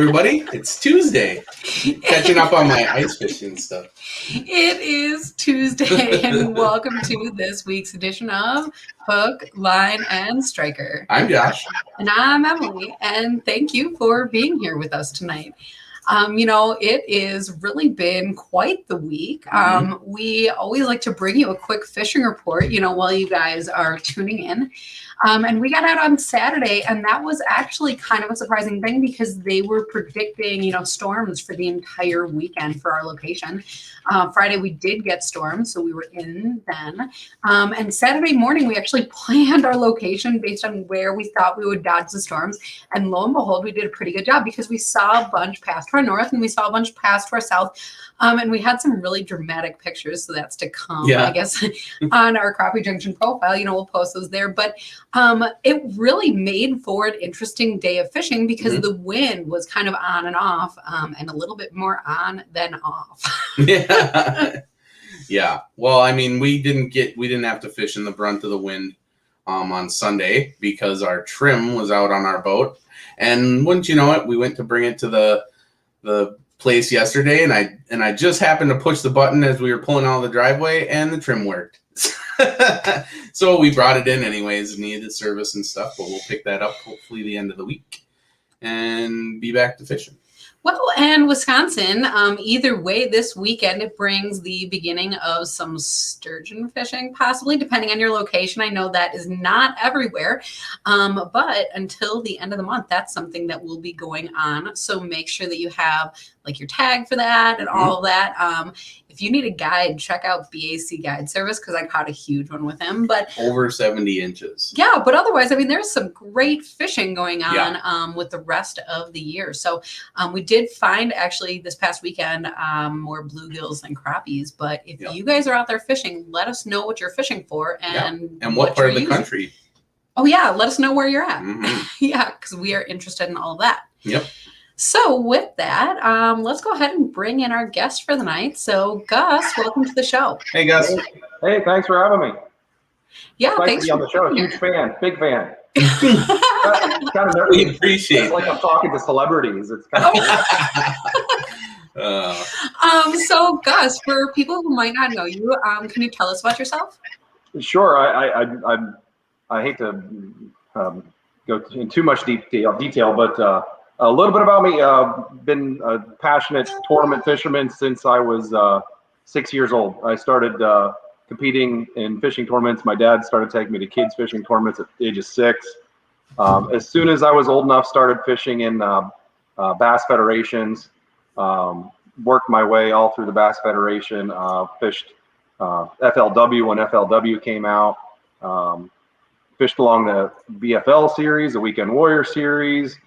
everybody. It's Tuesday. Catching up on my ice fishing stuff. It is Tuesday, and welcome to this week's edition of Hook, Line, and Striker. I'm Josh. And I'm Emily, and thank you for being here with us tonight. It has really been quite the week. We always like to bring you a quick fishing report, while you guys are tuning in. And we got out on Saturday, and that was actually kind of a surprising thing because they were predicting, storms for the entire weekend for our location. Friday, we did get storms, so we were in then. And Saturday morning, we actually planned our location based on where we thought we would dodge the storms. And lo and behold, we did a pretty good job because we saw a bunch pass to our north and we saw a bunch pass to our south. And we had some really dramatic pictures, so that's to come, I guess, on our Crappie Junction profile. We'll post those there. But it really made for an interesting day of fishing because the wind was kind of on and off, and a little bit more on than off. Yeah. Well, I mean, we didn't have to fish in the brunt of the wind on Sunday because our trim was out on our boat. And wouldn't you know it, we went to bring it to the place yesterday, and I just happened to push the button as we were pulling out of the driveway, and the trim worked. So we brought it in anyways, needed service and stuff, but we'll pick that up hopefully the end of the week and be back to fishing. Well, and Wisconsin, either way, this weekend, it brings the beginning of some sturgeon fishing, possibly, depending on your location. I know that is not everywhere, but until the end of the month, that's something that will be going on. So make sure that you have your tag for that and all of that. If you need a guide, check out BAC Guide Service because I caught a huge one with him. But over 70 inches. Yeah, but otherwise, there's some great fishing going on with the rest of the year. So we did find actually this past weekend more bluegills and crappies. But if you guys are out there fishing, let us know what you're fishing for and what part of the country. Oh yeah, let us know where you're at. Yeah, because we are interested in all of that. Yep. So with that, let's go ahead and bring in our guest for the night. So Gus, welcome to the show. Hey Gus. Hey, thanks for having me. Yeah, thanks to be on the show. Huge fan, big fan. Kind of we appreciate it. It's like I'm talking to celebrities. It's kind of So Gus, for people who might not know you, can you tell us about yourself? Sure. I hate to go in too much detail, but a little bit about me. Been a passionate tournament fisherman since I was 6 years old. I started competing in fishing tournaments. My dad started taking me to kids fishing tournaments at the age of 6. As soon as I was old enough, started fishing in bass federations. Worked my way all through the Bass Federation. Fished FLW when FLW came out. Fished along the BFL series, the Weekend Warrior series.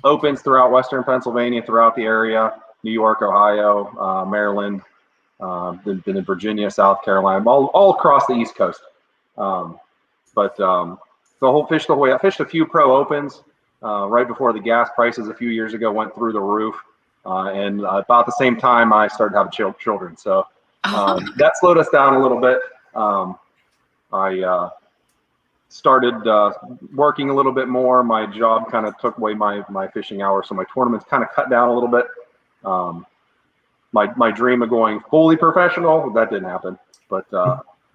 Opens throughout Western Pennsylvania, throughout the area, New York, Ohio, Maryland, been in Virginia, South Carolina, all across the East Coast. But the whole fish the way I fished a few pro opens right before the gas prices a few years ago went through the roof, and about the same time I started having children. So that slowed us down a little bit. I started working a little bit more. My job kind of took away my fishing hours, so my tournaments kind of cut down a little bit. My dream of going fully professional, that didn't happen, but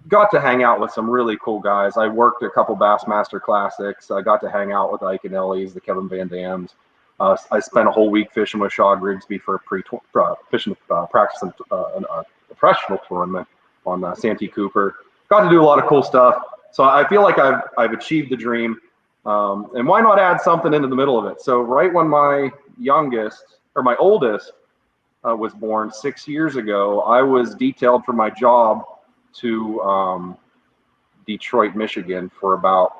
got to hang out with some really cool guys. I worked a couple Bassmaster Classics. I got to hang out with Ike and Ellie's, the Kevin Van Dams. I spent a whole week fishing with Shaw Grigsby for practicing a professional tournament on Santee Cooper. Got to do a lot of cool stuff. So I feel like I've achieved the dream, and why not add something into the middle of it? So right when my oldest was born 6 years ago, I was detailed for my job to Detroit, Michigan for about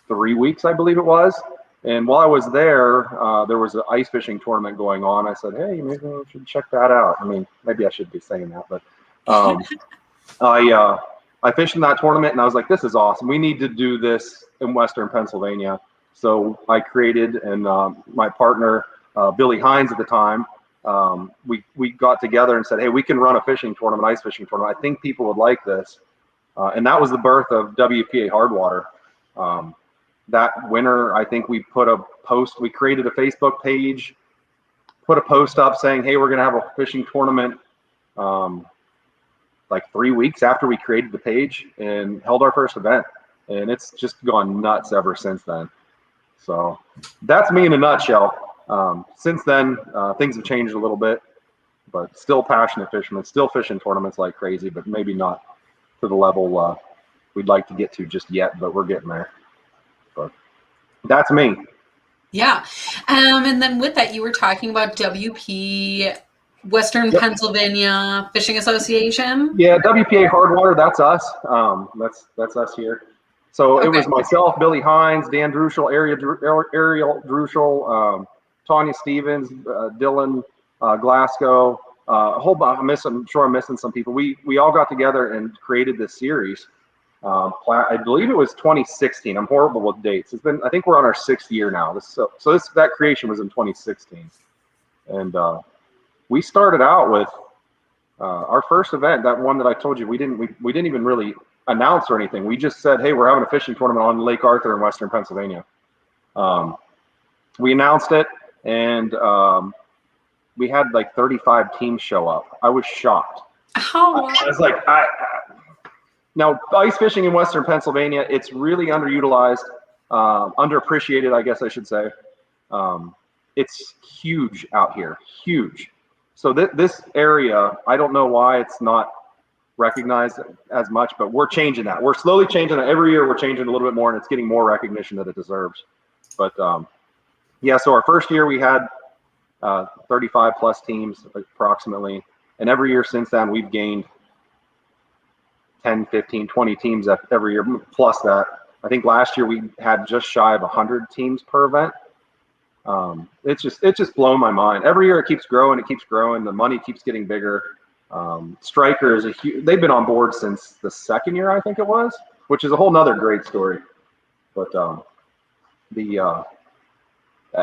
3 weeks, I believe it was. And while I was there, there was an ice fishing tournament going on. I said, hey, maybe we should check that out. I mean, maybe I should be saying that, but I fished in that tournament and I was like, this is awesome. We need to do this in Western Pennsylvania. So I created, and my partner, Billy Hines at the time, we got together and said, hey, we can run a fishing tournament, ice fishing tournament. I think people would like this. And that was the birth of WPA Hardwater. that winter, I think we put a post, we created a Facebook page, put a post up saying, hey, we're going to have a fishing tournament like 3 weeks after we created the page, and held our first event. And it's just gone nuts ever since then. So that's me in a nutshell. Since then, things have changed a little bit, but still passionate fishermen, still fishing tournaments like crazy, but maybe not to the level we'd like to get to just yet, but we're getting there. But that's me. Yeah. And then with that, you were talking about WP, Western Pennsylvania Fishing Association. Yeah, WPA Hardwater, that's us. That's us here. So It was myself, Billy Hines, Dan Druschel, Ariel Druschel, Tanya Stevens, Dylan Glasgow, a whole bunch. I'm sure I'm missing some people. We all got together and created this series. I believe it was 2016. I'm horrible with dates. I think we're on our 6th year now. That creation was in 2016, and we started out with our first event, that one that I told you we didn't even really announce or anything. We just said, hey, we're having a fishing tournament on Lake Arthur in Western Pennsylvania. We announced it, and we had like 35 teams show up. I was shocked. Oh. I was like, now, ice fishing in Western Pennsylvania, it's really underutilized, underappreciated, I guess I should say. It's huge out here, huge. So this area, I don't know why it's not recognized as much, but we're changing that. We're slowly changing it. Every year we're changing a little bit more, and it's getting more recognition that it deserves. But yeah, so our first year we had 35 plus teams approximately, and every year since then we've gained 10, 15, 20 teams every year, plus that. I think last year we had just shy of 100 teams per event. It's just blown my mind. Every year it keeps growing. The money keeps getting bigger. Striker is they've been on board since the 2nd year, I think it was, which is a whole nother great story. But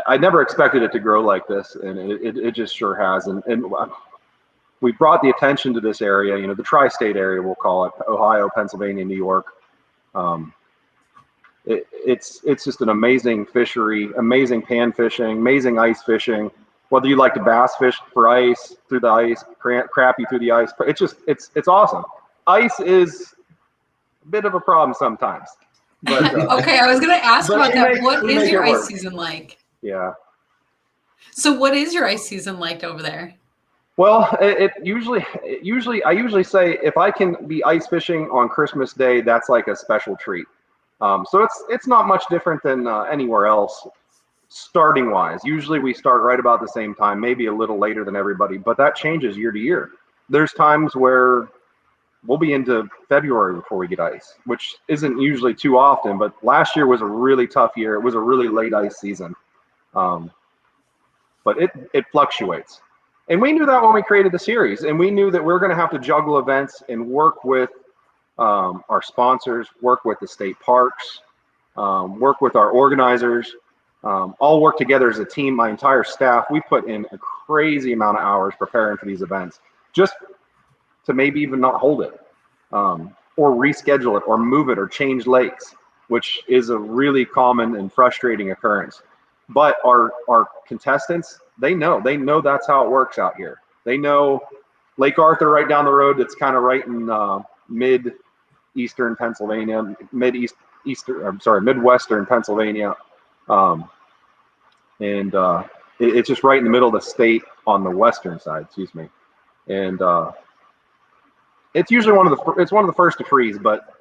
I never expected it to grow like this, and it just sure has. And we brought the attention to this area, the tri-state area, we'll call it, Ohio, Pennsylvania, New York. It's just an amazing fishery, amazing pan fishing, amazing ice fishing. Whether you like to bass fish for ice, through the ice, crappie through the ice, it's awesome. Ice is a bit of a problem sometimes. But, okay, I was going to ask about that. What is your ice season like? Yeah. So what is your ice season like over there? Well, I usually say if I can be ice fishing on Christmas Day, that's like a special treat. So it's not much different than anywhere else, starting wise. Usually we start right about the same time, maybe a little later than everybody, but that changes year to year. There's times where we'll be into February before we get ice, which isn't usually too often, but last year was a really tough year. It was a really late ice season. But it fluctuates. And we knew that when we created the series, and we knew that we were going to have to juggle events and work with our sponsors, work with the state parks, work with our organizers, all work together as a team. My entire staff, we put in a crazy amount of hours preparing for these events, just to maybe even not hold it, or reschedule it, or move it, or change lakes, which is a really common and frustrating occurrence. But our contestants, they know that's how it works out here. They know Lake Arthur right down the road. It's kind of right in Midwestern Pennsylvania, and it's just right in the middle of the state on the western side. Excuse me, and it's usually one of the first to freeze, but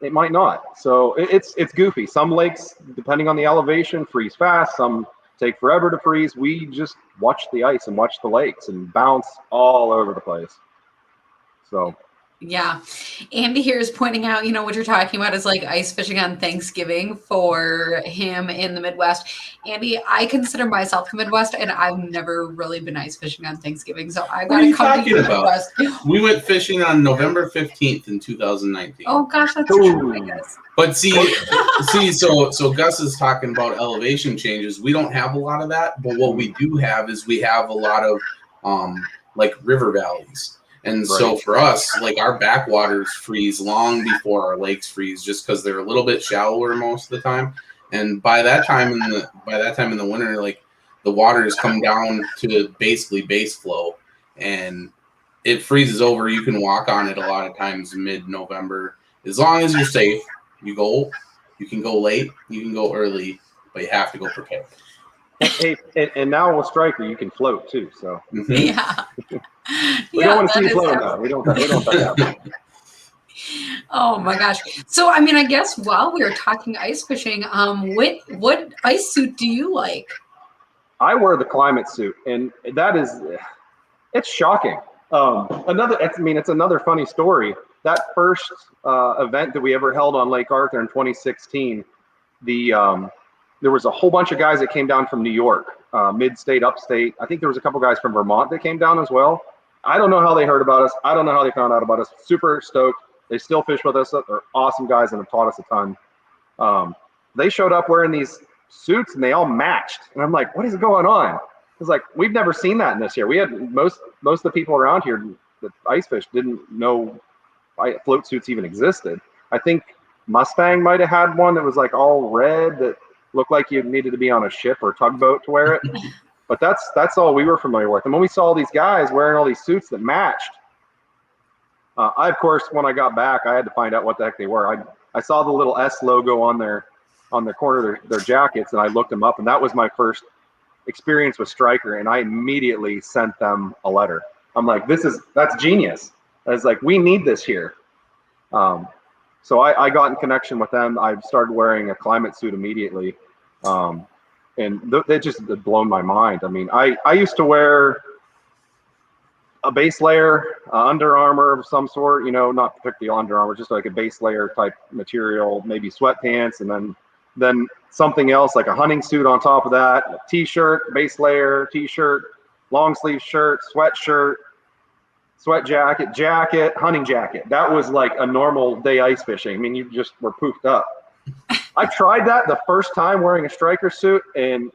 it might not. So it's goofy. Some lakes, depending on the elevation, freeze fast. Some take forever to freeze. We just watch the ice and watch the lakes and bounce all over the place. So yeah, Andy here is pointing out, what you're talking about is like ice fishing on Thanksgiving for him in the Midwest. Andy, I consider myself the Midwest, and I've never really been ice fishing on Thanksgiving, so I got to come to the Midwest. We went fishing on November 15th in 2019. Oh gosh, that's true, I guess. But see, so Gus is talking about elevation changes. We don't have a lot of that, but what we do have is we have a lot of like river valleys. And so for us, like our backwaters freeze long before our lakes freeze, just because they're a little bit shallower most of the time. And by that time in the winter, like the water has come down to basically base flow, and it freezes over. You can walk on it a lot of times mid-November, as long as you're safe. You can go late, you can go early, but you have to go prepared. Hey, and now with Striker, you can float too. So Yeah. we don't want to see you floating though. We don't that. Oh my gosh. So I mean, I guess while we were talking ice fishing, what ice suit do you like? I wear the climate suit, and it's shocking. It's another funny story. That first event that we ever held on Lake Arthur in 2016, there was a whole bunch of guys that came down from New York, mid-state, upstate. I think there was a couple guys from Vermont that came down as well. I don't know how they heard about us. I don't know how they found out about us. Super stoked. They still fish with us. They're awesome guys and have taught us a ton. They showed up wearing these suits and they all matched. And I'm like, what is going on? It's like, we've never seen that in this year. We had most of the people around here that ice fish didn't know float suits even existed. I think Mustang might have had one that was like all red that looked like you needed to be on a ship or tugboat to wear it. But that's all we were familiar with. And when we saw these guys wearing all these suits that matched, I, of course, when I got back, I had to find out what the heck they were. I saw the little S logo on the corner of their jackets, and I looked them up, and that was my first experience with Striker, and I immediately sent them a letter. I'm like, that's genius. I was like, we need this here. So I got in connection with them. I started wearing a climate suit immediately. And they just blown my mind. I mean, I used to wear a base layer, Under Armour of some sort, not particularly Under Armour, just like a base layer type material, maybe sweatpants, and then something else like a hunting suit on top of that, a t-shirt, base layer, t-shirt, long sleeve shirt, sweatshirt, sweat jacket, hunting jacket. That was like a normal day ice fishing. I mean, you just were poofed up. I tried that the first time wearing a Striker suit, and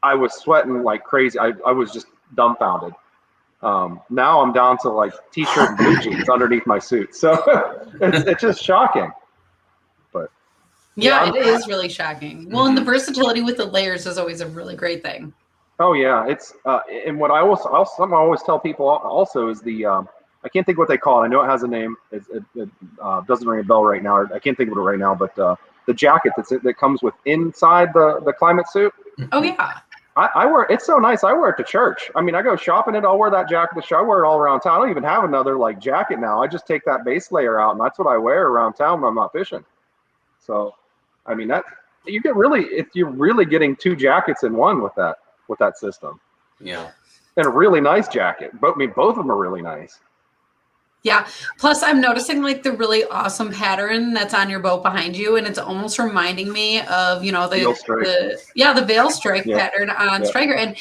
I was sweating like crazy. I was just dumbfounded. Now I'm down to like t-shirt and blue jeans underneath my suit. So it's just shocking. But yeah, it is really shocking. Well, and the versatility with the layers is always a really great thing. Oh yeah, it's and what I always tell people also is I can't think what they call it. I know it has a name. It doesn't ring a bell right now. I can't think of it right now. But the jacket that comes with inside the climate suit. Oh yeah. I wear it's so nice. I wear it to church. I mean, I go shopping it. I'll wear that jacket to church. I wear it all around town. I don't even have another like jacket now. I just take that base layer out, and that's what I wear around town when I'm not fishing. So, I mean, you're really getting two jackets in one with that system. Yeah. And a really nice jacket. Both of them are really nice. Yeah. Plus, I'm noticing like the really awesome pattern that's on your boat behind you, and it's almost reminding me of the veil strike pattern on Striker. And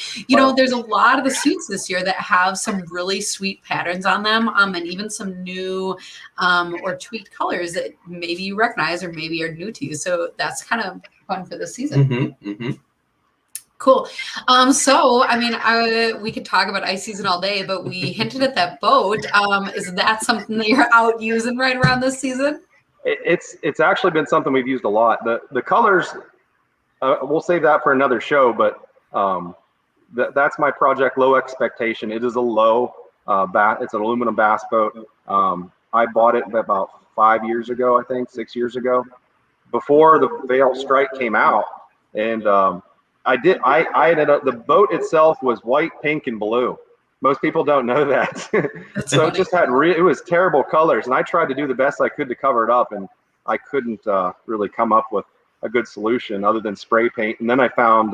there's a lot of the suits this year that have some really sweet patterns on them, and even some new or tweaked colors that maybe you recognize or maybe are new to you. So that's kind of fun for this season. Mm-hmm, mm-hmm. Cool. So, I mean, we could talk about ice season all day, but we hinted at that boat. Is that something that you're out using right around this season? It's actually been something we've used a lot. The colors, we'll save that for another show, but that's my project, Low Expectation. It is a low it's an aluminum bass boat. I bought it about 5 years ago, I think, 6 years ago, before the Veil Strike came out, and I ended up, the boat itself was white, pink, and blue. Most people don't know that. So funny. It just had it was terrible colors, and I tried to do the best I could to cover it up, and I couldn't really come up with a good solution other than spray paint. And then I found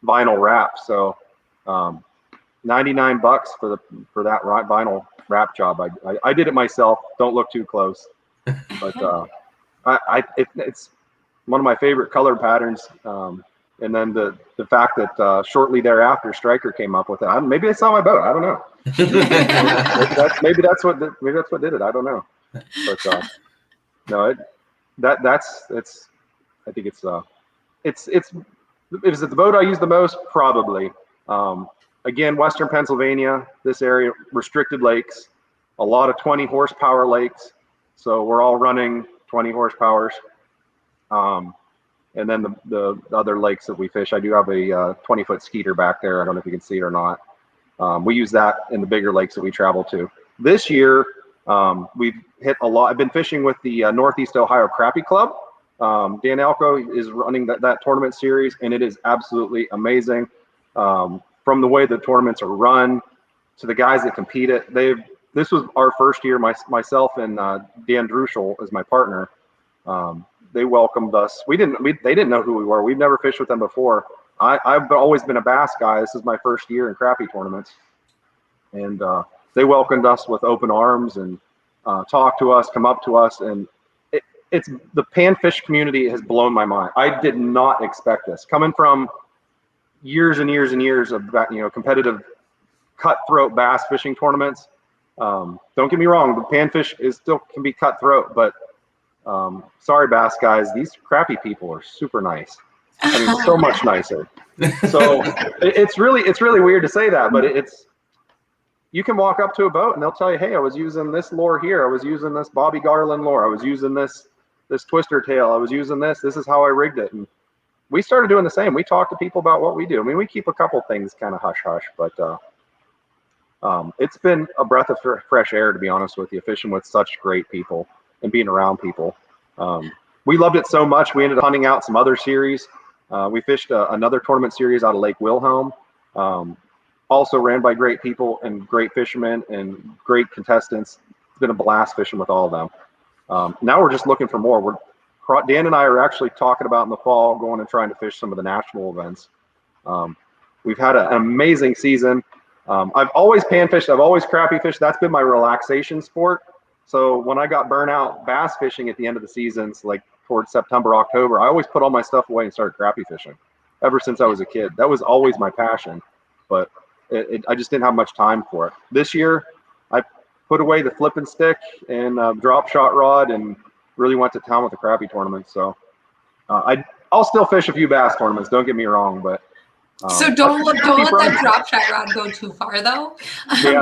vinyl wrap. So $99 for that vinyl wrap job. I did it myself. Don't look too close, but it's one of my favorite color patterns. And then the fact that shortly thereafter Striker came up with it. Maybe it's on my boat. I don't know. maybe that's what did it. I don't know. But no, I think is it the boat I use the most? Probably. Again, Western Pennsylvania, this area, restricted lakes. a lot of 20 horsepower lakes. So we're all running 20 horsepowers. And then the other lakes that we fish, I do have a 20-foot skeeter back there. I don't know if you can see it or not. We use that in the bigger lakes that we travel to. This year, we've hit a lot. I've been fishing with the Northeast Ohio Crappie Club. Dan Alco is running that tournament series, and it is absolutely amazing. From the way the tournaments are run to the guys that compete it, this was our first year. Myself and Dan Druschel as my partner. They welcomed us. They didn't know who we were. We've never fished with them before. I've always been a bass guy. This is my first year in crappie tournaments, and they welcomed us with open arms and talked to us, come up to us, and it's the panfish community has blown my mind. I did not expect this coming from years and years and years of competitive cutthroat bass fishing tournaments. Don't get me wrong, the panfish still can be cutthroat, but sorry, bass guys, these crappie people are super nice. I mean, so much nicer. So it's really weird to say that, but you can walk up to a boat and they'll tell you, hey, I was using this lure here. I was using this Bobby Garland lure. I was using this twister tail. I was using this. This is how I rigged it. And we started doing the same. We talk to people about what we do. I mean, we keep a couple things kind of hush hush, but it's been a breath of fresh air, to be honest with you, fishing with such great people and being around people. We loved it so much. We ended up hunting out some other series. We fished another tournament series out of Lake Wilhelm, also ran by great people and great fishermen and great contestants. It's been a blast fishing with all of them. Now we're just looking for more. Dan and I are actually talking about in the fall going and trying to fish some of the national events. We've had an amazing season. I've always panfished. I've always crappie fished. That's been my relaxation sport. So when I got burnt out bass fishing at the end of the seasons, like towards September, October, I always put all my stuff away and started crappie fishing ever since I was a kid. That was always my passion, but I just didn't have much time for it. This year, I put away the flip and stick and drop shot rod and really went to town with the crappie tournament. So I'll still fish a few bass tournaments, don't get me wrong, but so don't let that drop shot rod go too far, though,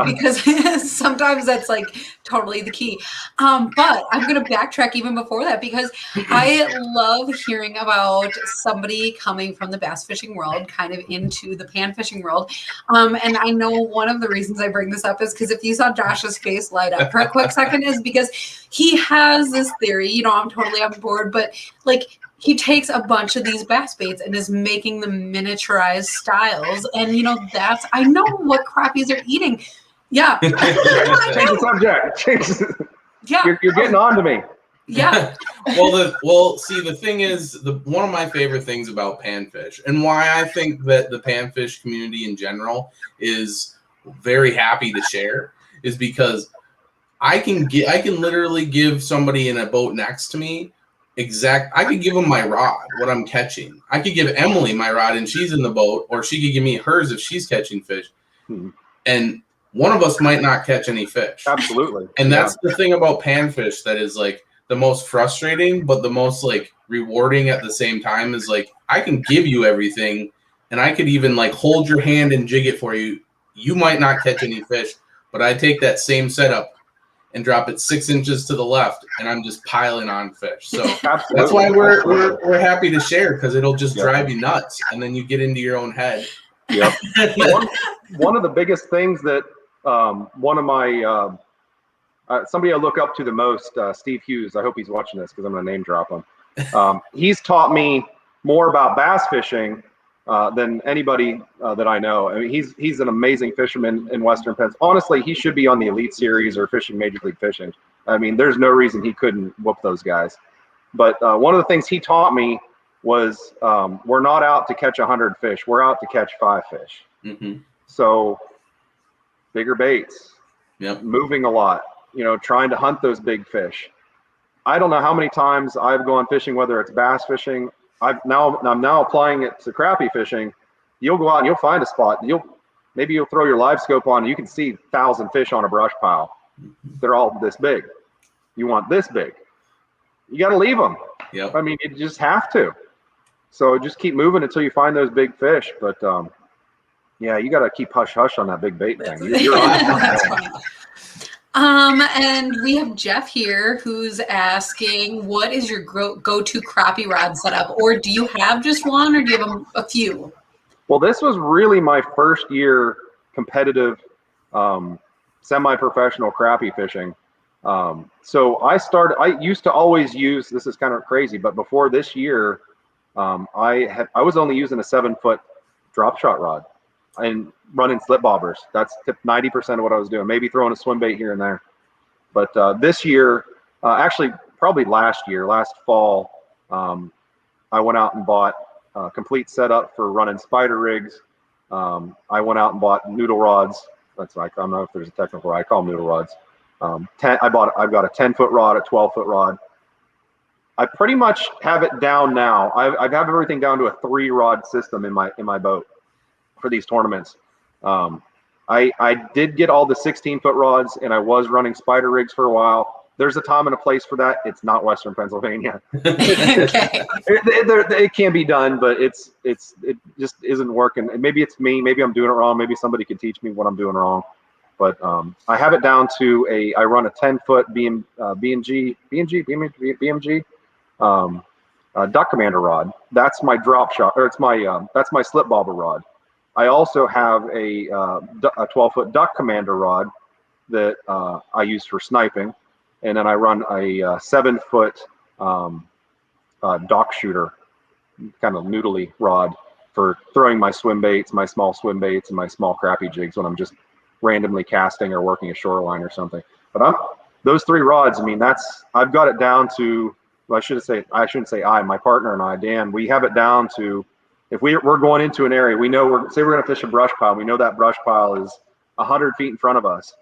because sometimes that's like totally the key. But I'm going to backtrack even before that, because I love hearing about somebody coming from the bass fishing world kind of into the pan fishing world. And I know one of the reasons I bring this up is because if you saw Josh's face light up for a quick second is because he has this theory, I'm totally on board, but like, he takes a bunch of these bass baits and is making them miniaturized styles. And, I know what crappies are eating. Yeah. Change the subject. Yeah. You're getting on to me. Yeah. Well, see, the thing is, one of my favorite things about panfish and why I think that the panfish community in general is very happy to share is because I can literally give somebody in a boat next to me I could give them my rod, what I'm catching. I could give Emily my rod and she's in the boat, or she could give me hers if she's catching fish. And one of us might not catch any fish. Absolutely. And that's the thing about panfish that is like the most frustrating, but the most like rewarding at the same time is like, I can give you everything and I could even like hold your hand and jig it for you. You might not catch any fish, but I take that same setup and drop it 6 inches to the left, and I'm just piling on fish. So that's why we're happy to share, because it'll just drive you nuts, and then you get into your own head. Yep. One of the biggest things that one of my somebody I look up to the most, Steve Hughes. I hope he's watching this because I'm going to name drop him. He's taught me more about bass fishing than anybody that I know. I mean, he's an amazing fisherman in Western Penn. Honestly, he should be on the Elite Series or Fishing Major League Fishing. I mean, there's no reason he couldn't whoop those guys. But one of the things he taught me was we're not out to catch 100 fish. We're out to catch 5 fish. Mm-hmm. So bigger baits, moving a lot, trying to hunt those big fish. I don't know how many times I've gone fishing, whether it's bass fishing. I'm now applying it to crappie fishing. You'll go out and you'll find a spot. Maybe you'll throw your live scope on and you can see 1,000 fish on a brush pile. They're all this big. You want this big. You got to leave them. Yep. I mean, you just have to. So just keep moving until you find those big fish. But you got to keep hush hush on that big bait thing. You're on it. That's funny. And we have Jeff here who's asking, what is your go-to crappie rod setup? Or do you have just one, or do you have a few? Well, this was really my first year competitive, semi-professional crappie fishing. So I used to always use, this is kind of crazy, but before this year, I was only using a 7-foot drop shot rod and running slip bobbers. That's 90% of what I was doing, maybe throwing a swim bait here and there. But this year, actually probably last fall, I went out and bought a complete setup for running spider rigs. I went out and bought noodle rods. That's like, I don't know if there's a technical, I call them noodle rods. I've got a 10-foot rod, a 12-foot rod. I pretty much have it down now. I have everything down to a 3-rod system in my boat for these tournaments. I did get all the 16-foot rods, and I was running spider rigs for a while. There's a time and a place for that. It's not Western Pennsylvania. Okay. It can be done, but it just isn't working. Maybe it's me. Maybe I'm doing it wrong. Maybe somebody could teach me what I'm doing wrong. But I have it down to I run a 10-foot BMG duck commander rod. That's my drop shot, or that's my slip bobber rod. I also have a 12-foot duck commander rod that I use for sniping. And then I run a 7-foot dock shooter, kind of noodly rod for throwing my swim baits, my small swim baits, and my small crappie jigs when I'm just randomly casting or working a shoreline or something. But those 3 rods, I mean, I've got it down to, well, I shouldn't say my partner and I, Dan, we have it down to, if we're going into an area, we know say we're going to fish a brush pile, we know that brush pile is 100 feet in front of us.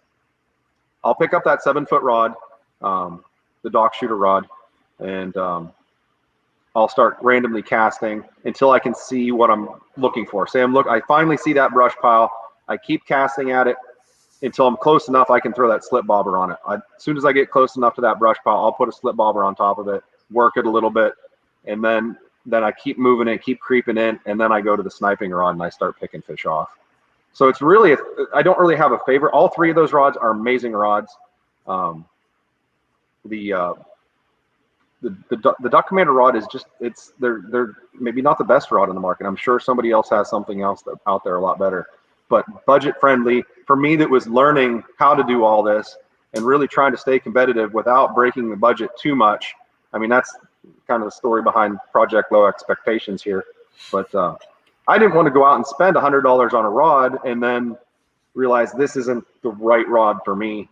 I'll pick up that 7-foot rod, the dock shooter rod, and I'll start randomly casting until I can see what I'm looking for. Say I finally see that brush pile. I keep casting at it until I'm close enough I can throw that slip bobber on it. As soon as I get close enough to that brush pile, I'll put a slip bobber on top of it, work it a little bit, and then I keep moving it, keep creeping in, and then I go to the sniping rod and I start picking fish off. So it's really, I don't really have a favorite. All 3 of those rods are amazing rods. The Duck Commander rod is just, they're maybe not the best rod in the market. I'm sure somebody else has something else out there a lot better, but budget friendly for me, that was learning how to do all this and really trying to stay competitive without breaking the budget too much. I mean, that's kind of the story behind Project Low Expectations here. But I didn't want to go out and spend $100 on a rod and then realize this isn't the right rod for me.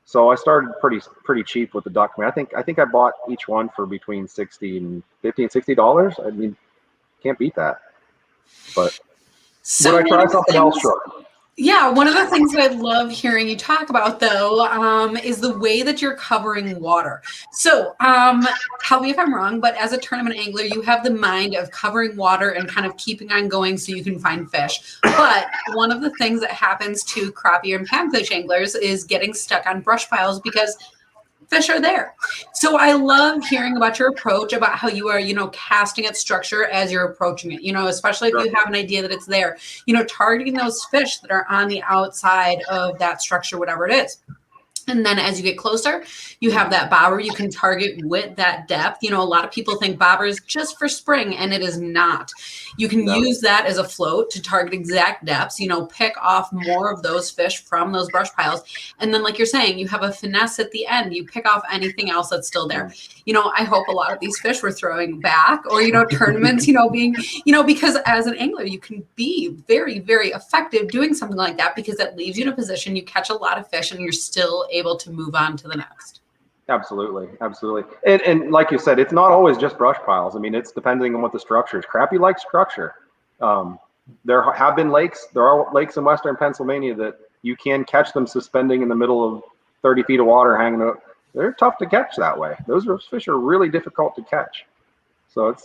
So I started pretty cheap with the Duck. I think I bought each one for between $50 and $60. I mean, can't beat that. But So would I try something else? Sure. Yeah, one of the things that I love hearing you talk about, though, is the way that you're covering water. So tell me if I'm wrong, but as a tournament angler, you have the mind of covering water and kind of keeping on going so you can find fish. But one of the things that happens to crappie and panfish anglers is getting stuck on brush piles because fish are there. So I love hearing about your approach, about how you are, casting at structure as you're approaching it, especially if you have an idea that it's there, targeting those fish that are on the outside of that structure, whatever it is. And then as you get closer, you have that bobber you can target with that depth. A lot of people think bobber is just for spring, and it is not. You can use that as a float to target exact depths, pick off more of those fish from those brush piles. And then, like you're saying, you have a finesse at the end. You pick off anything else that's still there. I hope a lot of these fish were throwing back or, tournaments, being, because as an angler, you can be very, very effective doing something like that because that leaves you in a position, you catch a lot of fish and you're still able to move on to the next. Absolutely. And like you said, it's not always just brush piles. I mean, it's depending on what the structure is. Crappie like structure. There are lakes in Western Pennsylvania that you can catch them suspending in the middle of 30 feet of water hanging out. They're tough to catch that way. Those fish are really difficult to catch. So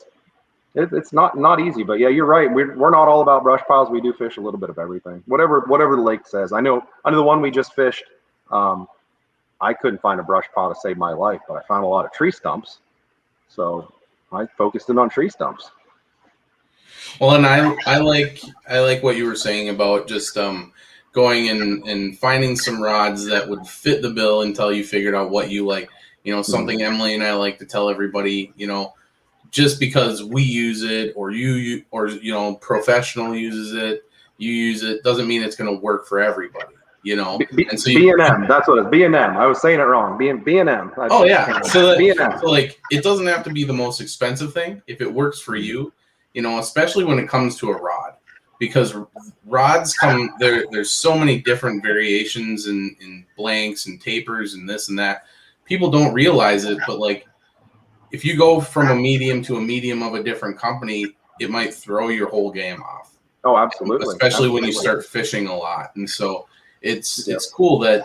it's not easy, but yeah, you're right. We're not all about brush piles. We do fish a little bit of everything. Whatever the lake says. I know the one we just fished, I couldn't find a brush pile to save my life, but I found a lot of tree stumps. So I focused in on tree stumps. Well, and I like what you were saying about just going and finding some rods that would fit the bill until you figured out what you like. You know, something Emily and I like to tell everybody, you know, just because we use it or you know, professional uses it, you use it, doesn't mean it's going to work for everybody, you know. And so B&M, that's what it is. B&M. I was saying it wrong. B&M. Oh yeah. So B&M. So like, it doesn't have to be the most expensive thing if it works for you, you know, especially when it comes to a rod, because rods come there. There's so many different variations and blanks and tapers and this and that. People don't realize it, but like, if you go from a medium to a medium of a different company, it might throw your whole game off. Oh, absolutely. Especially when you start fishing a lot. And so it's cool that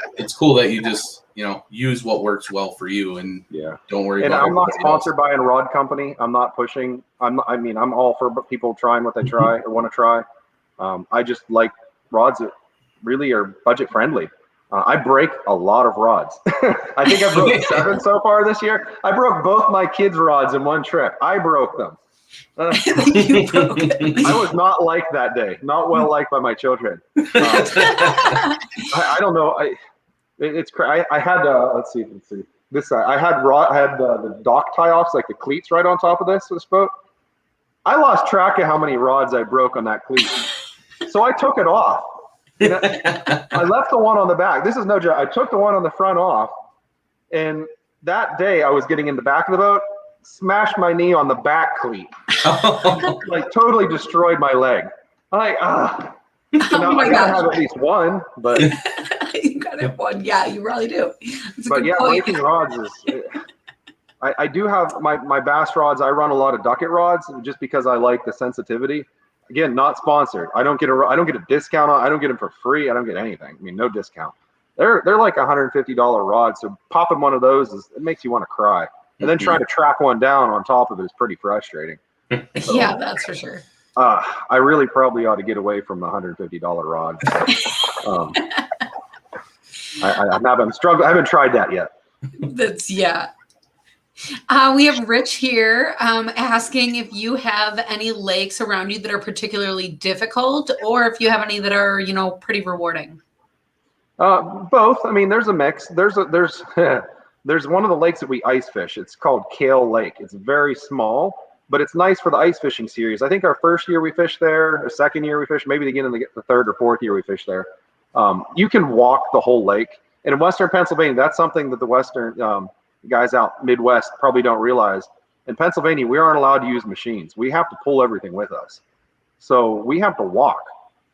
you just, you know, use what works well for you and don't worry about it. And I'm not sponsored by a rod company. I'm not pushing. I'm all for people trying what they try or want to try. I just like rods that really are budget friendly. I break a lot of rods. I think I broke 7 so far this year. I broke both my kids' rods in one trip. I broke them. You broke it. I was not liked that day. Not well liked by my children. I don't know. I had let's see. This I had the dock tie offs, like the cleats right on top of this boat. I lost track of how many rods I broke on that cleat, so I took it off. I left the one on the back. This is no joke. I took the one on the front off, and that day I was getting in the back of the boat, smashed my knee on the back cleat, like totally destroyed my leg. I'm like, So now I gotta have at least one, but you gotta have one. Yeah, you really do. But yeah, breaking rods is. I do have my bass rods. I run a lot of ducket rods just because I like the sensitivity. Again, not sponsored. I don't get a discount on. I don't get them for free. I don't get anything. I mean, no discount. They're like $150 rods. So popping one of those it makes you want to cry. And then trying to track one down on top of it is pretty frustrating. So, yeah, that's for sure. I really probably ought to get away from the $150 rod. I'm struggling. I haven't tried that yet. We have Rich here asking if you have any lakes around you that are particularly difficult, or if you have any that are, you know, pretty rewarding. Both. I mean, there's a mix. There's one of the lakes that we ice fish. It's called Kale Lake. It's very small, but it's nice for the ice fishing series. I think our first year we fished there, the second year we fished, maybe again in the third or fourth year we fished there. You can walk the whole lake. And in Western Pennsylvania, that's something that the Western guys out Midwest probably don't realize. In Pennsylvania, we aren't allowed to use machines. We have to pull everything with us. So we have to walk.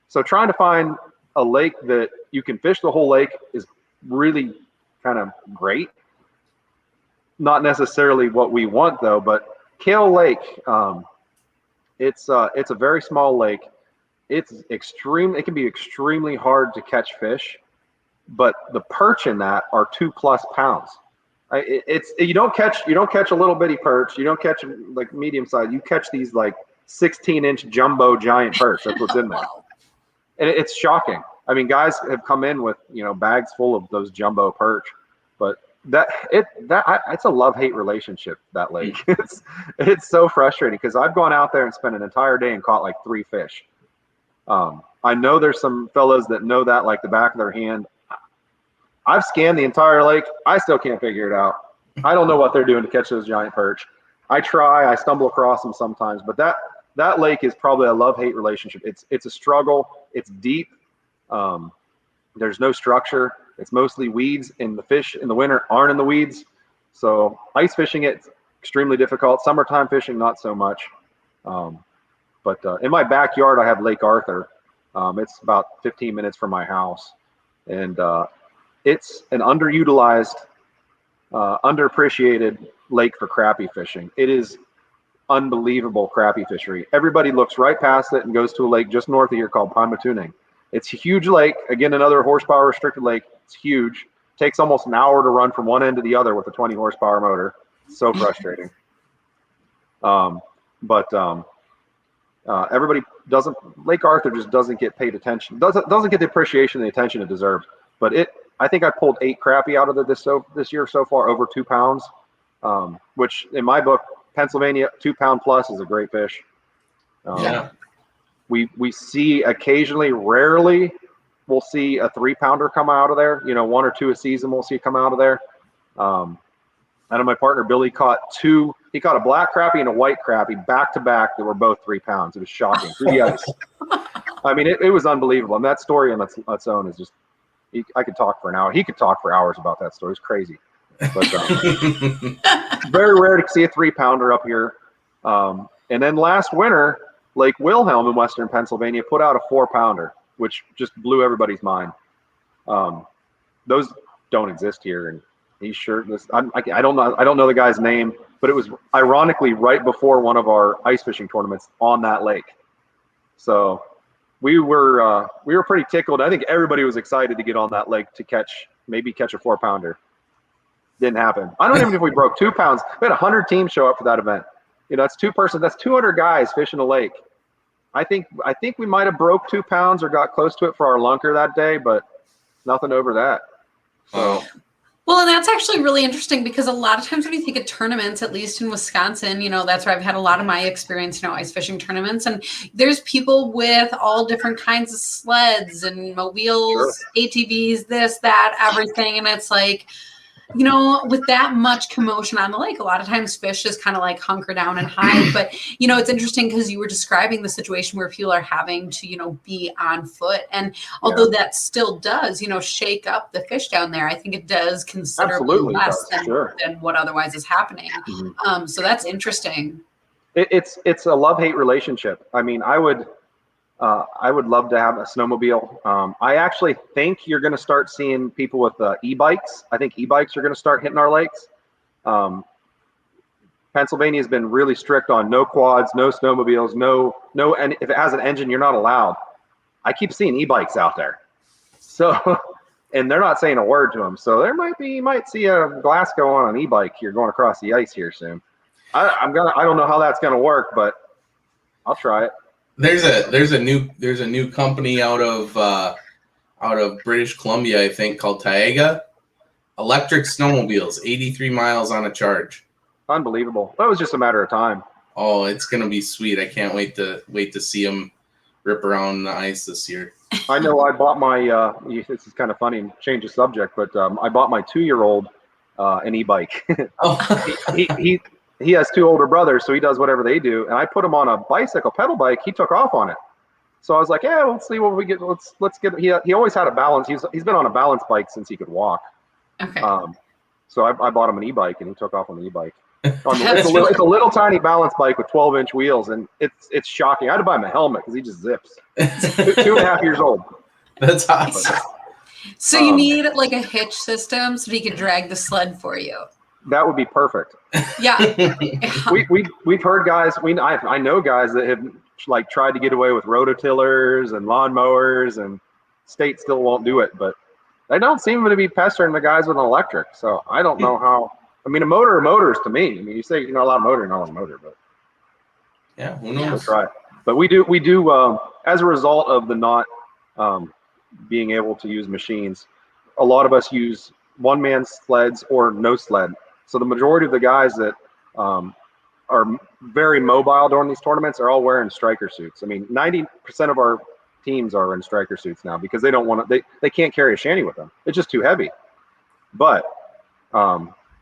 So trying to find a lake that you can fish the whole lake is really kind of great. Not necessarily what we want though, but Kale Lake, it's a very small lake. It can be extremely hard to catch fish, but the perch in that are 2+ pounds. You don't catch a little bitty perch. You don't catch like medium size. You catch these like 16-inch jumbo giant perch. That's what's in there. Wow. And it's shocking. I mean, guys have come in with, you know, bags full of those jumbo perch, but it's a love-hate relationship, that lake. It's so frustrating because I've gone out there and spent an entire day and caught like 3 fish. I know there's some fellows that know that like the back of their hand. I've scanned the entire lake. I still can't figure it out. I don't know what they're doing to catch those giant perch. I try. I stumble across them sometimes, but that lake is probably a love-hate relationship. It's a struggle. It's deep. There's no structure. It's mostly weeds, and the fish in the winter aren't in the weeds. So ice fishing, it's extremely difficult. Summertime fishing, not so much. But in my backyard, I have Lake Arthur. It's about 15 minutes from my house, and it's an underutilized, underappreciated lake for crappie fishing. It is unbelievable crappie fishery. Everybody looks right past it and goes to a lake just north of here called Ponmatuning. It's a huge lake. Again, another horsepower restricted lake. It's huge. Takes almost an hour to run from one end to the other with a 20 horsepower motor. It's so frustrating. Everybody Lake Arthur just doesn't get paid attention. Doesn't get the appreciation and the attention it deserves. But I think I pulled 8 crappie out of it this year so far, over 2 pounds, which in my book, Pennsylvania 2 pound plus is a great fish. We see occasionally, rarely, we'll see a 3-pounder come out of there. 1 or 2 a season we'll see come out of there. I know my partner Billy caught 2. He caught a black crappie and a white crappie back to back that were both 3 pounds. It was shocking through the ice. I mean, it was unbelievable. And that story on its own is just, I could talk for an hour. He could talk for hours about that story. It's crazy. But very rare to see a 3-pounder up here. And then last winter, Lake Wilhelm in Western Pennsylvania put out a 4-pounder, which just blew everybody's mind. Those don't exist here, and he's sure. I don't know the guy's name, but it was ironically right before one of our ice fishing tournaments on that lake. So we were pretty tickled. I think everybody was excited to get on that lake to catch a 4-pounder. Didn't happen. I don't even know if we broke 2 pounds. We had 100 teams show up for that event. It's 2 person. That's 200 guys fishing a lake. I think we might have broke 2 pounds or got close to it for our lunker that day, but nothing over that. So. Well, and that's actually really interesting because a lot of times when you think of tournaments, at least in Wisconsin, that's where I've had a lot of my experience, ice fishing tournaments. And there's people with all different kinds of sleds and mobiles, sure. ATVs, this, that, everything. And it's like, with that much commotion on the lake, a lot of times fish just kind of like hunker down and hide. But, it's interesting because you were describing the situation where people are having to, be on foot. And although that still does, shake up the fish down there, I think it does considerably less than what otherwise is happening. Mm-hmm. So that's interesting. It's a love-hate relationship. I mean, I would love to have a snowmobile. I actually think you're going to start seeing people with e-bikes. I think e-bikes are going to start hitting our lakes. Pennsylvania has been really strict on no quads, no snowmobiles, no, and if it has an engine, you're not allowed. I keep seeing e-bikes out there. So, and they're not saying a word to them. So you might see a Glasgow on an e-bike here going across the ice here soon. I don't know how that's going to work, but I'll try it. There's a new company out of British Columbia, I think, called Taiga. Electric snowmobiles, 83 miles on a charge. Unbelievable. That was just a matter of time. Oh, it's gonna be sweet. I can't wait to see them rip around the ice this year. I know I bought my this is kind of funny, change the subject, but I bought my 2-year-old an e-bike. Oh. He has 2 older brothers, so he does whatever they do. And I put him on a pedal bike. He took off on it. So I was like, yeah, let's see what we get. Let's get. He always had a balance. He's been on a balance bike since he could walk. Okay. So I bought him an e-bike, and he took off on the e-bike. It's a little tiny balance bike with 12-inch wheels, and it's shocking. I had to buy him a helmet because he just zips. 2.5 years old. That's awesome. So you need like a hitch system so he can drag the sled for you. That would be perfect. Yeah. We've heard guys. I know guys that have like tried to get away with rototillers and lawnmowers, and state still won't do it. But they don't seem to be pestering the guys with an electric. So I don't know how. I mean, a motors to me. I mean, you say you're not allowed a motor, you're not allowed a motor, but yeah, who knows? That's right. But we do as a result of the not being able to use machines, a lot of us use one-man sleds or no sled. So the majority of the guys that are very mobile during these tournaments are all wearing striker suits. I mean, 90% of our teams are in striker suits now because they don't want to. They can't carry a shanty with them. It's just too heavy. But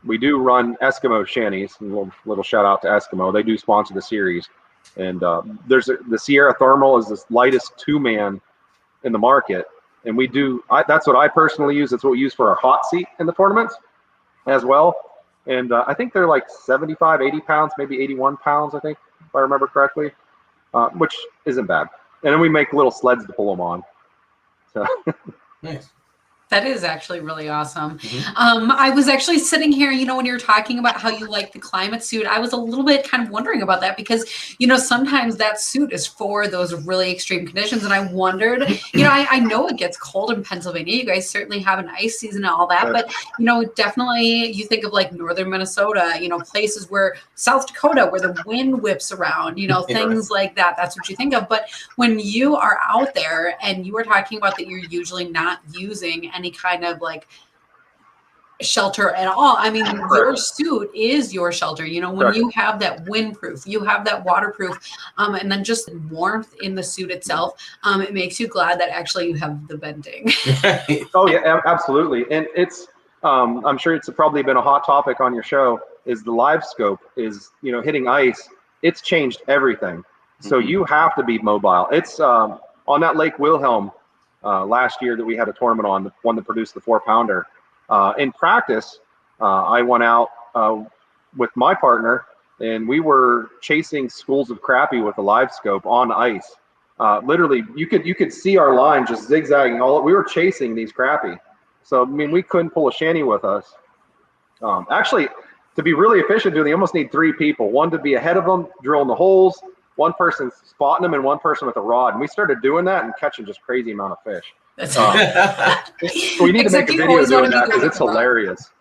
we do run Eskimo shanties. A little shout out to Eskimo. They do sponsor the series. And the Sierra Thermal is the lightest 2-man in the market. And we do. That's what I personally use. That's what we use for our hot seat in the tournaments as well. And I think they're like 75, 80 pounds, maybe 81 pounds, I think, if I remember correctly, which isn't bad. And then we make little sleds to pull them on. So. Nice. That is actually really awesome. Mm-hmm. I was actually sitting here, when you were talking about how you like the climate suit, I was a little bit kind of wondering about that because, sometimes that suit is for those really extreme conditions. And I wondered, I know it gets cold in Pennsylvania. You guys certainly have an ice season and all that. But, definitely you think of like northern Minnesota, places where South Dakota, where the wind whips around, things like that. That's what you think of. But when you are out there and you are talking about that you're usually not using any kind of like shelter at all. I mean, your suit is your shelter. You know, when you have that windproof, you have that waterproof, and then just warmth in the suit itself, it makes you glad that actually you have the venting. Oh yeah, absolutely. And it's, I'm sure it's probably been a hot topic on your show, is the live scope is, you know, hitting ice. It's changed everything. So you have to be mobile. It's on that Lake Wilhelm last year that we had a tournament on, the one that produced the 4-pounder. In practice, I went out with my partner, and we were chasing schools of crappie with a live scope on ice. Literally, you could see our line just zigzagging. We were chasing these crappie. So I mean, we couldn't pull a shanty with us. Actually, to be really efficient, you almost need 3 people. One to be ahead of them, drilling the holes. One person spotting them, and one person with a rod. And we started doing that and catching just crazy amount of fish. We need to make a video doing that because it's hilarious.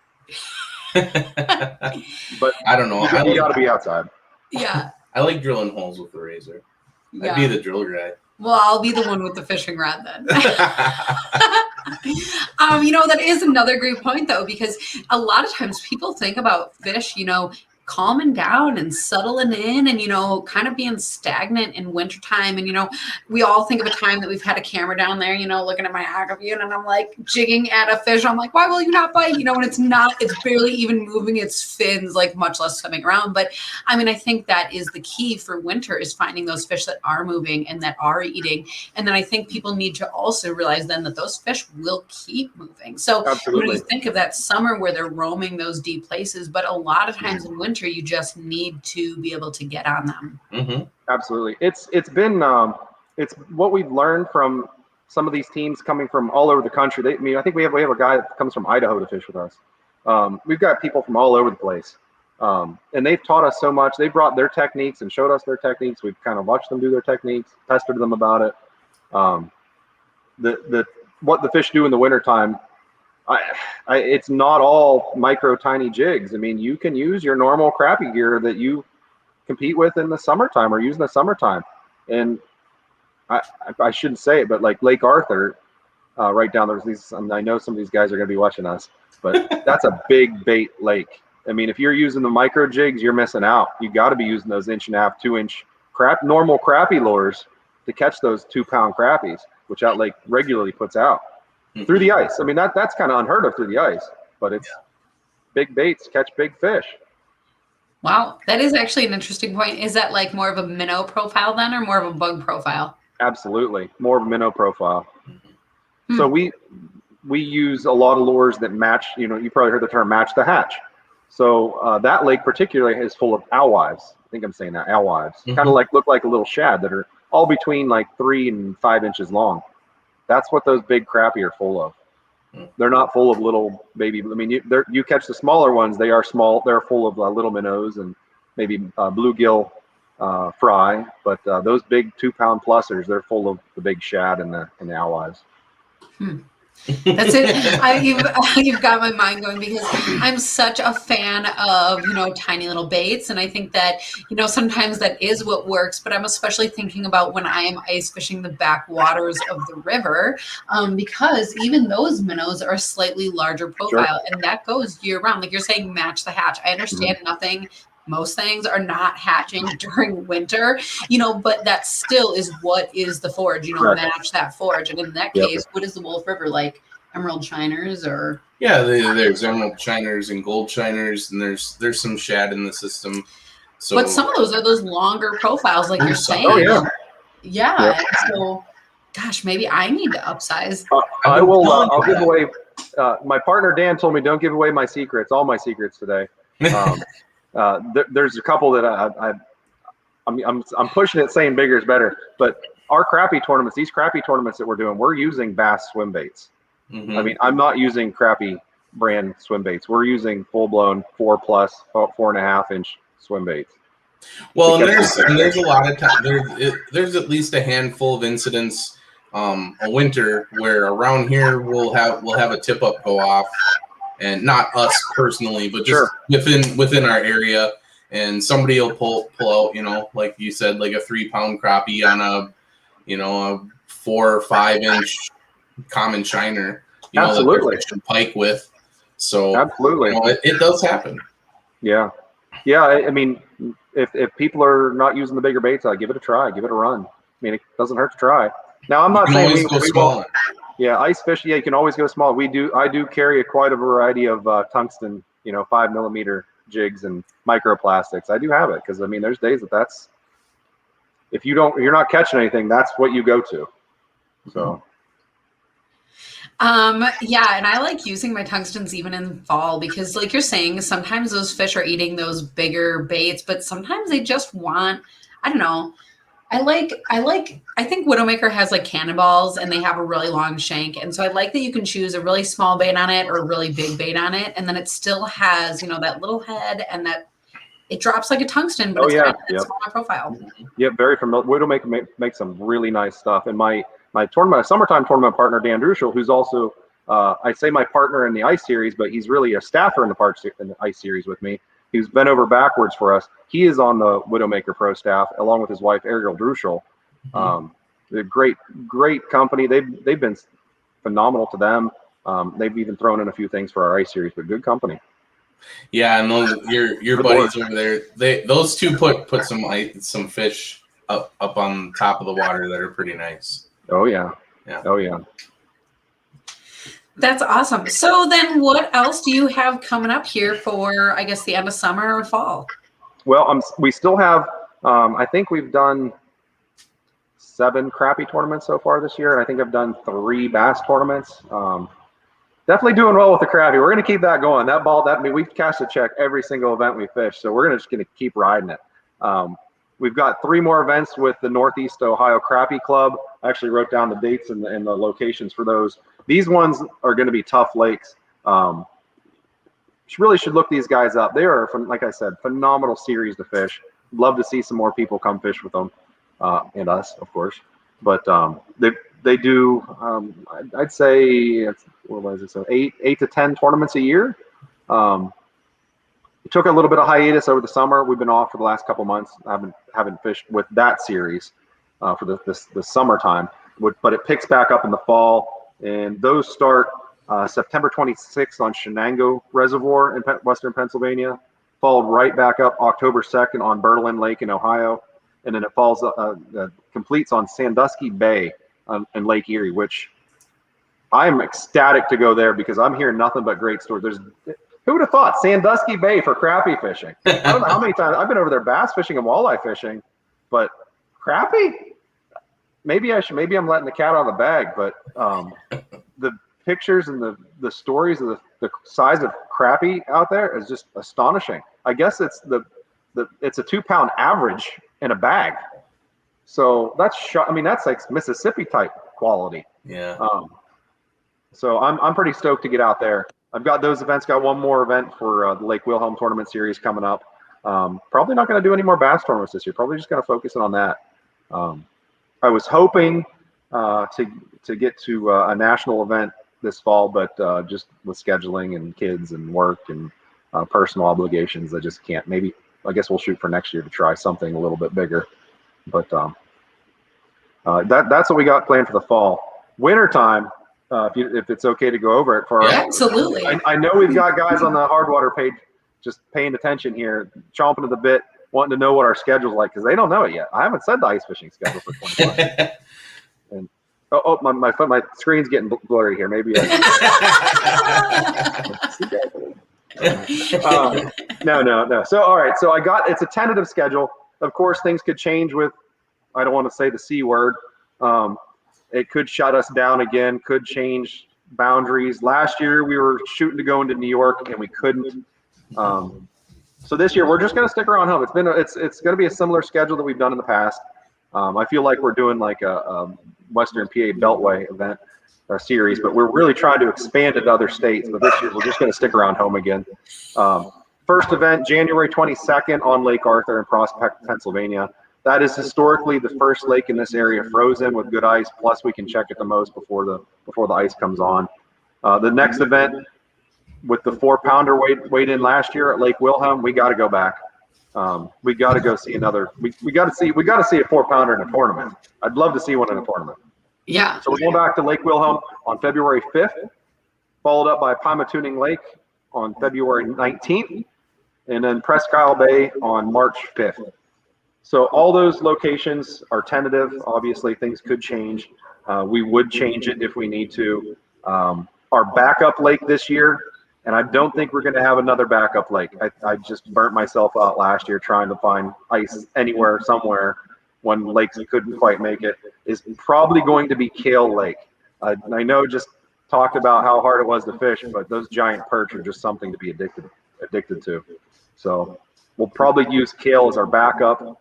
But I don't know. You got to be outside. Yeah. I like drilling holes with the razor. I'd be the drill guy. Well, I'll be the one with the fishing rod then. You know, that is another great point though, because a lot of times people think about fish, you know, calming down and settling in and, you know, kind of being stagnant in wintertime. And, you know, we all think of a time that we've had a camera down there, you know, looking at my acrophone and I'm like jigging at a fish. I'm like, why will you not bite? You know, and it's barely even moving its fins, like much less swimming around. But I mean, I think that is the key for winter is finding those fish that are moving and that are eating. And then I think people need to also realize then that those fish will keep moving. So when you think of that summer where they're roaming those deep places, but a lot of times in winter, you just need to be able to get on them. Absolutely. It's been it's what we've learned from some of these teams coming from all over the country. I mean, I think we have a guy that comes from Idaho to fish with us. We've got people from all over the place, and they've taught us so much. They brought their techniques and showed us their techniques. We've kind of watched them do their techniques, tested them about it. What the fish do in the wintertime, it's not all micro tiny jigs. I mean, you can use your normal crappie gear that you compete with in the summertime or use in the summertime. And I shouldn't say it, but like Lake Arthur, right down there's these. I mean, I know some of these guys are going to be watching us, but that's a big bait lake. I mean, if you're using the micro jigs, you're missing out. You got to be using those 1.5, 2-inch normal crappie lures to catch those 2-pound crappies, which that lake regularly puts out. Through the ice. I mean, that's kind of unheard of through the ice, but it's big baits catch big fish. Wow, that is actually an interesting point. Is that like more of a minnow profile then, or more of a bug profile? Absolutely, more of a minnow profile. So we use a lot of lures that match. You know, you probably heard the term match the hatch. So that lake particularly is full of alewives. I think I'm saying that, alewives. Kind of look like a little shad that are all between like 3 and 5 inches long. That's what those big crappie are full of. They're not full of little baby. I mean, you catch the smaller ones. They are small. They're full of little minnows and maybe bluegill fry. But those big 2-pound plusers, they're full of the big shad and the alewives. That's it. You've got my mind going because I'm such a fan of, you know, tiny little baits. And I think that, you know, sometimes that is what works, but I'm especially thinking about when I am ice fishing the backwaters of the river, because even those minnows are slightly larger profile and that goes year round. Like you're saying, match the hatch. I understand most things are not hatching during winter, you know, but that still is what is the forage, you know, match that forage. And in that case, what is the Wolf River like? Emerald shiners or? Yeah, there's emerald shiners and gold shiners, and there's some shad in the system. So, but some of those are those longer profiles, like you're saying. Oh, yeah. So, gosh, maybe I need to upsize. I will. I'll give away. My partner Dan told me don't give away my secrets. All my secrets today. There's a couple that I'm pushing it, saying bigger is better. But our crappie tournaments, these crappie tournaments that we're doing, we're using bass swim baits. I mean, I'm not using crappie brand swim baits. We're using full blown 4+, 4.5 inch swim baits. Well, and there's a lot of time. There's at least a handful of incidents a winter where around here we'll have a tip up go off. And not us personally, but just within our area, and somebody will pull out, you know, like you said, like a 3-pound crappie on a 4 or 5 inch common shiner, you know, that they're fishing pike with. So Absolutely. It does happen. Yeah. Yeah. I mean, if people are not using the bigger baits, give it a try, give it a run. I mean, it doesn't hurt to try. Now, I'm You not can saying always go smaller. Yeah, ice fish. Yeah, you can always go small. I do carry quite a variety of tungsten, 5mm jigs and microplastics. I do have it because I mean, there's days that's if you're not catching anything, that's what you go to. So. Yeah, and I like using my tungstens even in fall because, like you're saying, sometimes those fish are eating those bigger baits, but sometimes they just want, I don't know. I think Widowmaker has like cannonballs and they have a really long shank. And so I like that you can choose a really small bait on it or a really big bait on it. And then it still has, that little head and that it drops like a tungsten, but it's kind of smaller profile. Yeah, very familiar. Widowmaker makes some really nice stuff. And my summertime tournament partner, Dan Druschel, who's also, I say my partner in the ice series, but he's really a staffer in the ice series with me. He's bent over backwards for us. He is on the Widowmaker Pro staff along with his wife Ariel Druschel. They're great company. They've been phenomenal to them. They've even thrown in a few things for our ice series, but good company. Yeah, and those your buddies over there, those two put some fish up on top of the water that are pretty nice. Oh yeah. Oh yeah. That's awesome. So then what else do you have coming up here for, I guess, the end of summer or fall? Well, we still have, I think we've done 7 crappie tournaments so far this year. And I think I've done 3 bass tournaments. Definitely doing well with the crappie. We're going to keep that going. We've cashed a check every single event we fish. So we're just going to keep riding it. We've got 3 more events with the Northeast Ohio Crappie Club. I actually wrote down the dates and the locations for those. These ones are going to be tough lakes. You really should look these guys up. They are, like I said, phenomenal series to fish. Love to see some more people come fish with them, and us, of course. But they do. I'd say what was it? So 8 to 10 tournaments a year. We took a little bit of hiatus over the summer. We've been off for the last couple months. I haven't fished with that series for the summertime, but it picks back up in the fall, and those start September 26th on Shenango Reservoir in western Pennsylvania, followed right back up October 2nd on Berlin Lake in Ohio, and then it completes on Sandusky Bay in Lake Erie, which I'm ecstatic to go there because I'm hearing nothing but great stories. Who would have thought Sandusky Bay for crappie fishing? I don't know how many times I've been over there bass fishing and walleye fishing, but crappie? Maybe I'm letting the cat out of the bag, but the pictures and the stories of the size of crappie out there is just astonishing. I guess it's it's a 2-pound average in a bag. So that's like Mississippi type quality. Yeah. So I'm pretty stoked to get out there. I've got those events. Got one more event for the Lake Wilhelm Tournament Series coming up. Probably not going to do any more bass tournaments this year. Probably just going to focus on that. I was hoping to get to a national event this fall, but just with scheduling and kids and work and personal obligations, I just can't. Maybe I guess we'll shoot for next year to try something a little bit bigger. But that's what we got planned for the fall. Wintertime. If it's okay to go over it for Absolutely. I know we've got guys on the Hardwater page just paying attention here, chomping at the bit, wanting to know what our schedule's like because they don't know it yet. I haven't said the ice fishing schedule for 2020. And my screen's getting blurry here. Maybe no. So all right, so it's a tentative schedule. Of course, things could change with. I don't want to say the C word. It could shut us down again, could change boundaries. Last year, we were shooting to go into New York, and we couldn't. So this year, we're just going to stick around home. It's going to be a similar schedule that we've done in the past. I feel like we're doing like a Western PA Beltway event series, but we're really trying to expand it to other states. But this year, we're just going to stick around home again. First event, January 22nd on Lake Arthur in Prospect, Pennsylvania. That is historically the first lake in this area frozen with good ice. Plus, we can check it the most before the ice comes on. The next event with the 4-pounder weighed in last year at Lake Wilhelm, we got to go back. We got to go see another. We got to see a 4-pounder in a tournament. I'd love to see one in a tournament. Yeah. So we're going back to Lake Wilhelm on February 5th, followed up by Pymatuning Lake on February 19th, and then Presque Isle Bay on March 5th. So all those locations are tentative. Obviously, things could change. We would change it if we need to. Our backup lake this year, and I don't think we're going to have another backup lake. I just burnt myself out last year trying to find ice anywhere, somewhere, when lakes couldn't quite make it, is probably going to be Kale Lake. I know just talked about how hard it was to fish, but those giant perch are just something to be addicted to. So we'll probably use Kale as our backup.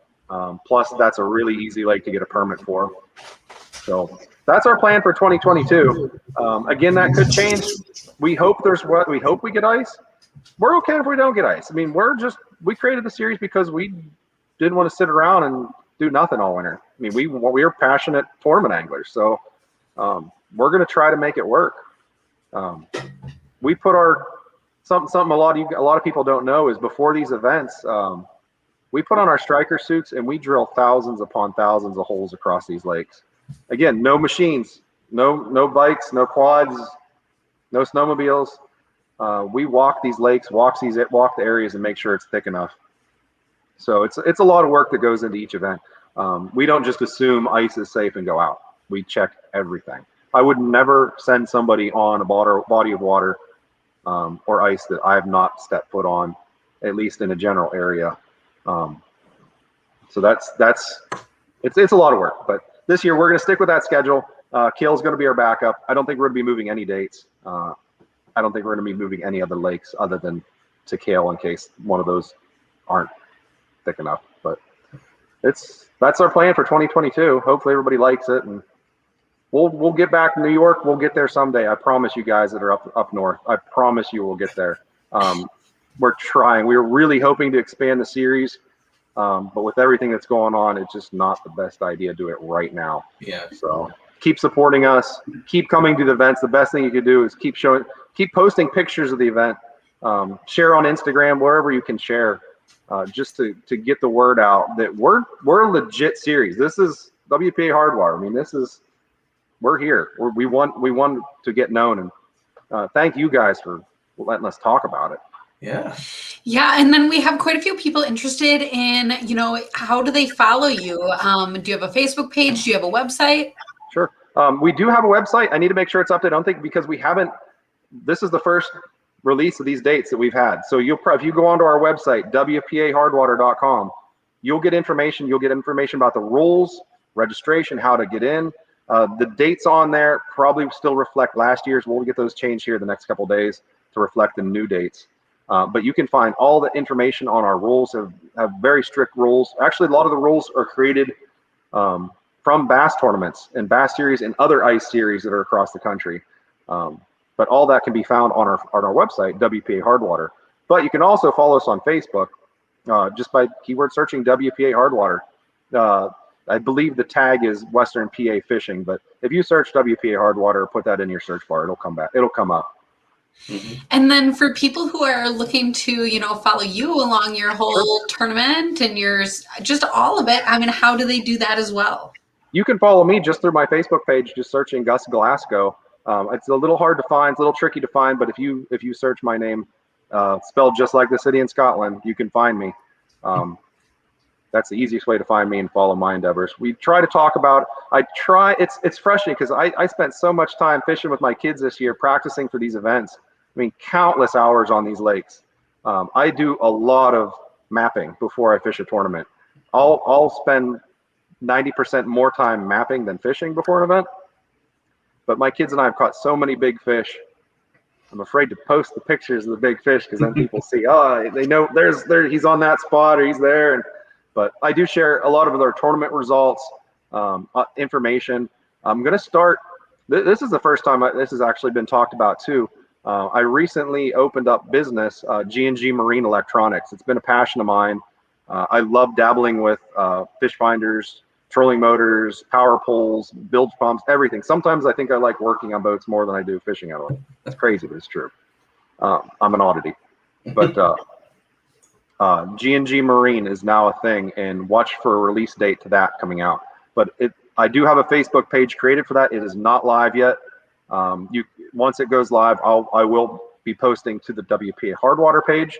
Plus, that's a really easy lake to get a permit for. So that's our plan for 2022. Again, that could change. We hope we hope we get ice. We're okay if we don't get ice. I mean, we created the series because we didn't want to sit around and do nothing all winter. I mean, we are passionate tournament anglers, so we're going to try to make it work. We put something a lot of people don't know is before these events, we put on our striker suits and we drill thousands upon thousands of holes across these lakes. Again, no machines, no bikes, no quads, no snowmobiles. We walk these lakes, walk the areas, and make sure it's thick enough. So it's a lot of work that goes into each event. We don't just assume ice is safe and go out. We check everything. I would never send somebody on a body of water or ice that I have not stepped foot on, at least in a general area. So it's a lot of work. But this year we're going to stick with that schedule. Kale's going to be our backup. I don't think we're going to be moving any dates. I don't think we're going to be moving any other lakes other than to Kale in case one of those aren't thick enough. But that's our plan for 2022. Hopefully everybody likes it, and we'll get back to New York. We'll get there someday. I promise you guys that are up north. I promise you we'll get there. We're trying. We're really hoping to expand the series. But with everything that's going on, it's just not the best idea to do it right now. Yeah. So keep supporting us. Keep coming to the events. The best thing you can do is keep posting pictures of the event. Share on Instagram, wherever you can share, just to get the word out that we're a legit series. This is WPA Hardwater. I mean, we're here. We want to get known, and thank you guys for letting us talk about it. Yeah. Yeah. And then we have quite a few people interested in, how do they follow you? Do you have a Facebook page? Do you have a website? Sure. We do have a website. I need to make sure it's updated. I don't think because this is the first release of these dates that we've had. So if you go onto our website, wpahardwater.com, you'll get information. You'll get information about the rules, registration, how to get in. The dates on there probably still reflect last year's. We'll get those changed here the next couple of days to reflect the new dates. But you can find all the information on our rules. Have very strict rules. Actually, a lot of the rules are created from bass tournaments and bass series and other ice series that are across the country. But all that can be found on our website, WPA Hardwater. But you can also follow us on Facebook just by keyword searching WPA Hardwater. I believe the tag is Western PA Fishing, but if you search WPA Hardwater, put that in your search bar, it'll come up. Mm-hmm. And then for people who are looking to, follow you along your whole tournament and just all of it, I mean, how do they do that as well? You can follow me just through my Facebook page, just searching Gus Glasgow. It's a little hard to find, it's a little tricky to find, but if you search my name, spelled just like the city in Scotland, you can find me. That's the easiest way to find me and follow my endeavors. We try to talk about, it's frustrating because I spent so much time fishing with my kids this year, practicing for these events. I mean, countless hours on these lakes. I do a lot of mapping before I fish a tournament. I'll spend 90% more time mapping than fishing before an event. But my kids and I have caught so many big fish. I'm afraid to post the pictures of the big fish because then people see, they know he's on that spot or he's there. But I do share a lot of their tournament results, information. I'm going to start. This is the first time this has actually been talked about too. I recently opened up business, G&G Marine Electronics. It's been a passion of mine. I love dabbling with fish finders, trolling motors, power poles, bilge pumps, everything. Sometimes I think I like working on boats more than I do fishing at them. That's crazy, but it's true. I'm an oddity. But G&G Marine is now a thing, and watch for a release date to that coming out. But I do have a Facebook page created for that. It is not live yet. Once it goes live, I will be posting to the WPA Hardwater page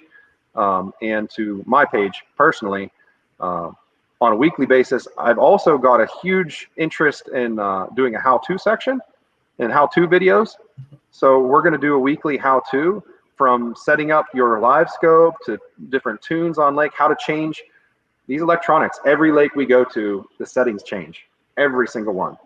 and to my page personally on a weekly basis. I've also got a huge interest in doing a how-to section and how-to videos. So we're going to do a weekly how-to from setting up your live scope to different tunes on lake, how to change these electronics. Every lake we go to, the settings change, every single one.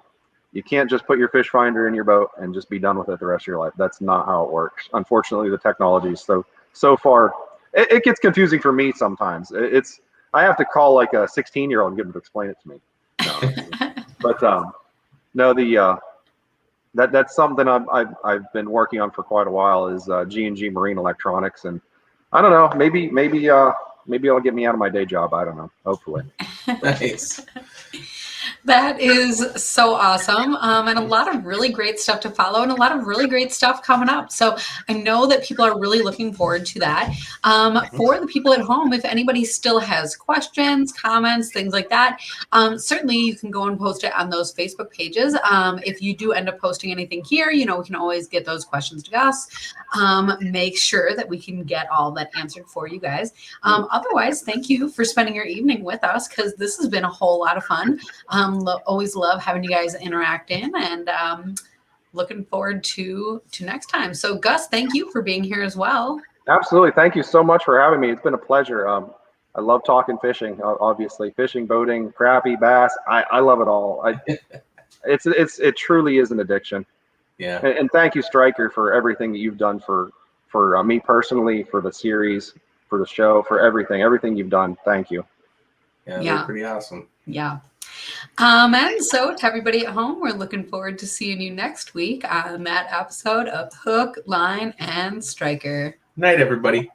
You can't just put your fish finder in your boat and just be done with it the rest of your life. That's not how it works. Unfortunately, the technology is so far, it gets confusing for me sometimes. I have to call like a 16-year-old and get them to explain it to me. No, but no, that's something I've been working on for quite a while is G&G Marine Electronics, and I don't know, maybe it'll get me out of my day job. I don't know. Hopefully. Nice. That is so awesome. And a lot of really great stuff to follow and a lot of really great stuff coming up. So I know that people are really looking forward to that. For the people at home, if anybody still has questions, comments, things like that, certainly you can go and post it on those Facebook pages. If you do end up posting anything here, we can always get those questions to Gus. Make sure that we can get all that answered for you guys. Otherwise, thank you for spending your evening with us, because this has been a whole lot of fun. Always love having you guys interact in, and looking forward to next time. So Gus, thank you for being here as well. Absolutely. Thank you so much for having me. It's been a pleasure. I love talking fishing, obviously fishing, boating, crappie, bass. I love it all. It truly is an addiction. Yeah. And thank you, Stryker, for everything that you've done for me personally, for the series, for the show, for everything you've done. Thank you. Yeah, they're pretty awesome. Yeah. And so to everybody at home, we're looking forward to seeing you next week on that episode of Hook, Line, and Striker. Night, everybody.